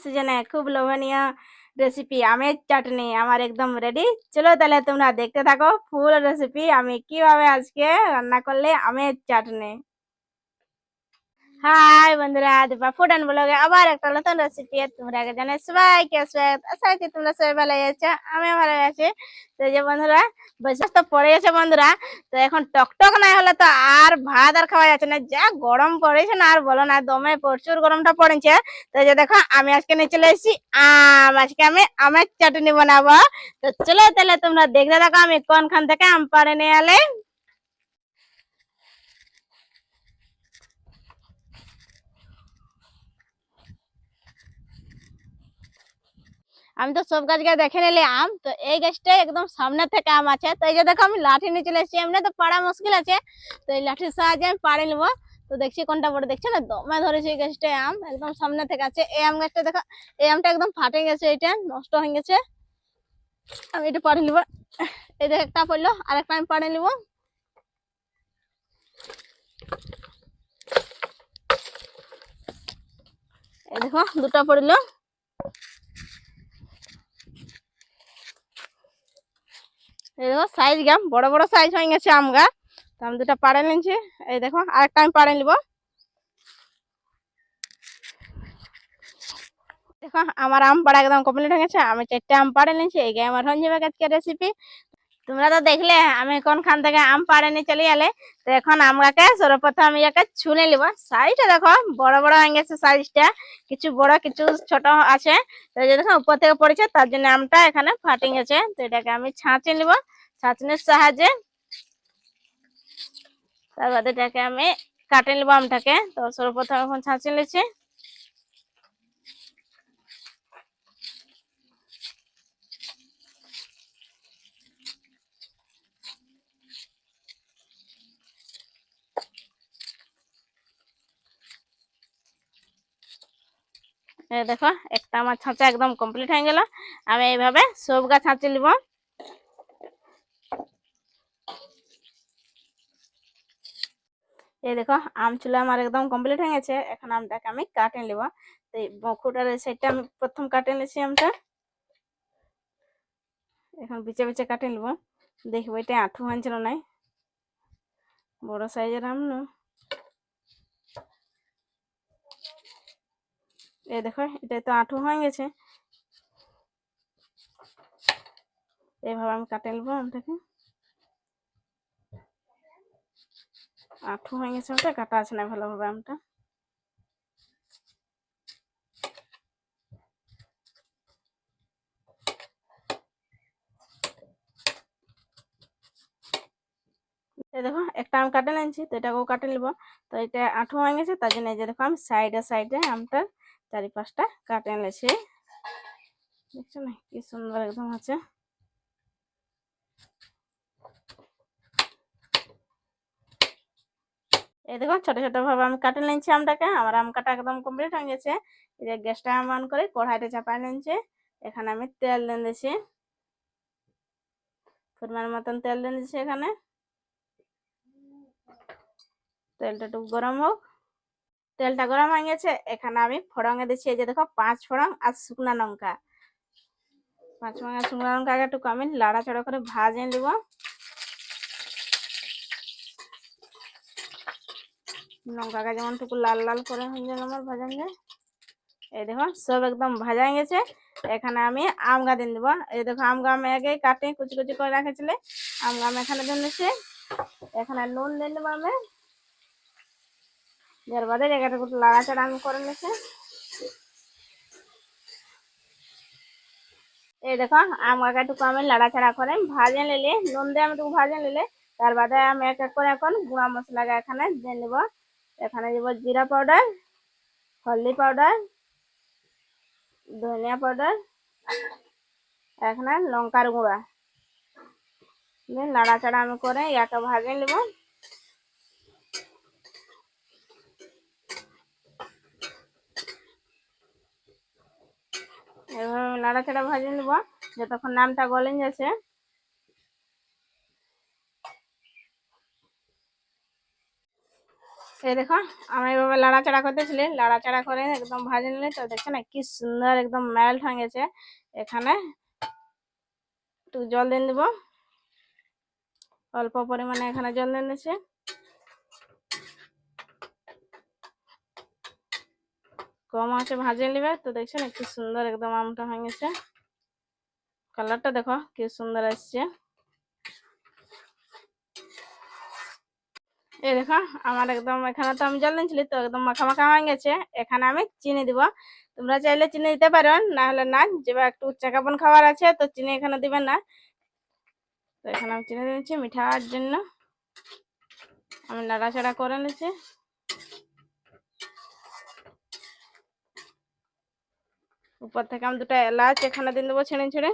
সিজনে খুব লোভনীয় রেসিপি আমের চাটনি আমার একদম রেডি। চলো তাহলে তোমরা দেখতে থাকো ফুল রেসিপি আমি কিভাবে আজকে রান্না করলে আমের চাটনি। হাই বন্ধুরা, দীপা ফুড অ্যান্ড ব্লগে আবার একটা নতুন রেসিপি তোমরা আগে জানাই সবাইকে স্বাগত। আশা করছি তোমরা সবাই ভালো আছো, আমিও ভালো আছি। তো এই যে বন্ধুরা বৈশাখ তো পড়ে গেছে বন্ধুরা, তো এখন টকটক না হলে তো আর ভাত আর খাওয়া যাচ্ছে না, যা গরম পড়েছে না আর বলো না, দমে প্রচুর গরমটা পড়েছে। তো এই যে দেখো আমি আজকে নিয়ে চলে এসেছি আজকে আমি আমের চাটনি বানাবো। তো চলো তাহলে তোমরা দেখতে থাকো আমি কোনখান থেকে আম পাড়ে নিয়ে এলে। আমি তো সব গাছকে দেখে নিলাম, তো এই গাছটা একদম সামনে থেকে আম আছে। তো এই যে দেখো আমি লাঠি নিয়ে চলে এসেছি, এমনি তো পাড়া মুশকিল আছে, তো এই লাঠির সাহায্যে আমি পাড়ে নেবো। তো দেখছি কোনটা বড়, দেখছো না দমে ধরেছে এই গাছটায় আম, একদম সামনে থেকে আছে। এই আম গাছটা দেখো, এই আমটা একদম ফাটে গেছে, এটা নষ্ট হয়ে গেছে। আমি এটা পাড়ে নিবো। এই দেখ একটা পড়লো, আরেকটা আমি পাড়ে নিবো। এই দেখো দুটা পড়লো। এই দেখো সাইজ গাম বড় বড় সাইজ হয়ে গেছে আম গা। তো আমি দুটা পাড়ে নিয়েছি। এই দেখো আরেকটা আমি পাড়ে নিবো। দেখো আমার আম পাড়া একদম কমপ্লিট হয়ে গেছে, আমি 4টে আম পাড়ে নিয়েছি। এই আমার হয়ে যাবে আজকের রেসিপি। তোমরা তো দেখলে আমি কোনখান থেকে আম পাড়ে নিয়ে চলে গেলে। তো এখন আমগাকে সর্বপ্রথম আমি একে ছুলে নিব। সাইজটা দেখো বড় বড় হয়ে গেছে সাইজটা, কিছু বড় কিছু ছোট আছে। তো এই যে দেখো উপর থেকে পড়েছে, তার জন্য আমটা এখানে ফাটে গেছে। তো এটাকে আমি ছাঁচে নিব ছাঁচনির সাহায্যে। তারপর এটাকে আমি কাটে নিব আমটাকে। তো সর্বপ্রথম এখন ছাঁচে নিচ্ছি। এই দেখো একটা আমার ছাঁচা একদম কমপ্লিট হয়ে গেল। আমি এইভাবে সব গাছ ছাঁচে নিব। এই দেখো আম চুলা আমার একদম কমপ্লিট হয়ে গেছে, এখন আমটাকে আমি কাটে নিব। তো এই বখুটার সাইডটা আমি প্রথম কাটে নিয়েছি আমটা, এখন বিচে বিচে কাটে নিব। দেখবো এটা আঁঠু হয়েছিল নাই, বড় সাইজের আম না। এই দেখো এটা তো আঁঠু হয়ে গেছে, এইভাবে আমি কাটে নিব আমটাকে। আঁঠু হয়ে গেছে আমটা, কাটা আছে না ভালোভাবে আমটা। এই দেখো একটা আম কাটে নিয়েছি, তো এটাকেও কাটে নিব। তো এটা আঁঠু হয়ে গেছে, তার জন্য এই যে দেখো আমি সাইডে সাইডে আমটার চারিপাশটা কাটে নিয়েছি। দেখছো না কি সুন্দর একদম আছে। এই দেখো ছোট ছোট ভাবে আমি কাটে নিয়েছি আমটাকে। আমার আম কাটা একদম কমপ্লিট হয়ে গেছে। এই যে গ্যাসটা অন করে কড়াইটা চাপাই নিয়েছি। এখানে আমি তেল দিয়ে দিয়েছি, পরিমাণ মতন তেল দিয়ে দিয়েছি এখানে। তেলটা একটু গরম হোক। তেলটা গরম হয়ে গেছে, এখানে আমি ফোড়ঙে দিচ্ছি। এই যে দেখো 5 ফোড়ন আর শুকনা লঙ্কা। 5 ফোড়ন আর শুকনা লঙ্কাকে একটু আমি লাড়াচাড়া করে ভাজে নিব। লঙ্কাকে যেমন টুকু লাল লাল করে হয়ে যাবে আমার ভাজা যায়। এই দেখো সব একদম ভাজা হয়ে গেছে। এখানে আমি আম গা দিয়ে দেবো। এই দেখো আম গা আমি আগে কাটে কুচি কুচি করে রাখেছিলে, আম গা আমি এখানে দিয়ে দিচ্ছি। এখানে নুন দিয়ে দেবো আমি, যার বাদে জায়গাটা একটু লাড়াচাড়া আমি করে নিচ্ছি। এই দেখো আম গাকে একটু আমি লাড়াচাড়া করে ভাজে নিলে, নুন দিয়ে আমি একটু ভাজে নিলে, তার বাদে আমি এক এক করে এখন গুঁড়া মশলাকে এখানে দিয়ে নেব। এখানে দেব জিরা পাউডার, হলদি পাউডার, ধনিয়া পাউডার, এখানে লঙ্কার গুঁড়া দিয়ে নাড়াচাড়া আমি করে ইয়াকে ভাজে নেব। এভাবে নাড়াচাড়া ভাজে নেব যতক্ষণ নামটা গলে যাচ্ছে। এই দেখো আমি এইভাবে লাড়াচাড়া করতেছিলি, লাড়াচাড়া করে একদম ভাজে নিলে তো দেখছো না কি সুন্দর একদম মেল্ট হয়ে গেছে। এখানে একটু জল দিয়ে দিব, অল্প পরিমাণে এখানে জল দিয়ে দিচ্ছি। কম আছে ভাজে নিবে তো দেখছো না কি সুন্দর একদম আমটা হয়ে গেছে। কালারটা দেখো কি সুন্দর আসছে। এই দেখো আমার একদম এখানে তো আমি জল দিয়েছিলি তো একদম মাখা মাখা হয়ে গেছে। এখানে আমি চিনি দিব, তোমরা চাইলে চিনি দিতে পারো, না হলে না। যেবা একটু উচ্চাকাপন খাবার আছে তো চিনি এখানে দিবেন না। তো এখানে আমি চিনি দিচ্ছি মিঠার জন্য। আমি নাড়াচাড়া করে নিচ্ছি। উপর থেকে আমি দুটো এলাচ এখানে দিয়ে দেবো ছিঁড়ে ছিঁড়ে,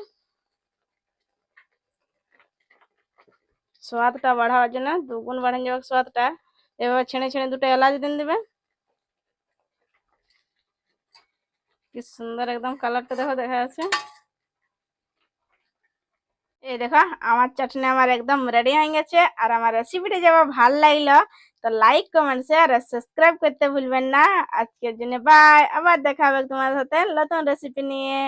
স্বাদটা বাড়াবার জন্য, দুগুণ বাড়ে যাবে স্বাদটা। এভাবে ছিঁড়ে ছিঁড়ে দুটো এলাচ দিয়ে দিবে। কি সুন্দর একদম কালারটা দেখো দেখা যাচ্ছে। এই দেখো আমার চাটনি আমার একদম রেডি হয়ে গেছে। আর আমার রেসিপিটা যেমন ভালো লাগলো তো লাইক কমেন্ট শেয়ার আর সাবস্ক্রাইব করতে ভুলবেন না। আজকের জন্য বাই, আবার দেখা হবে তোমার সাথে নতুন রেসিপি নিয়ে।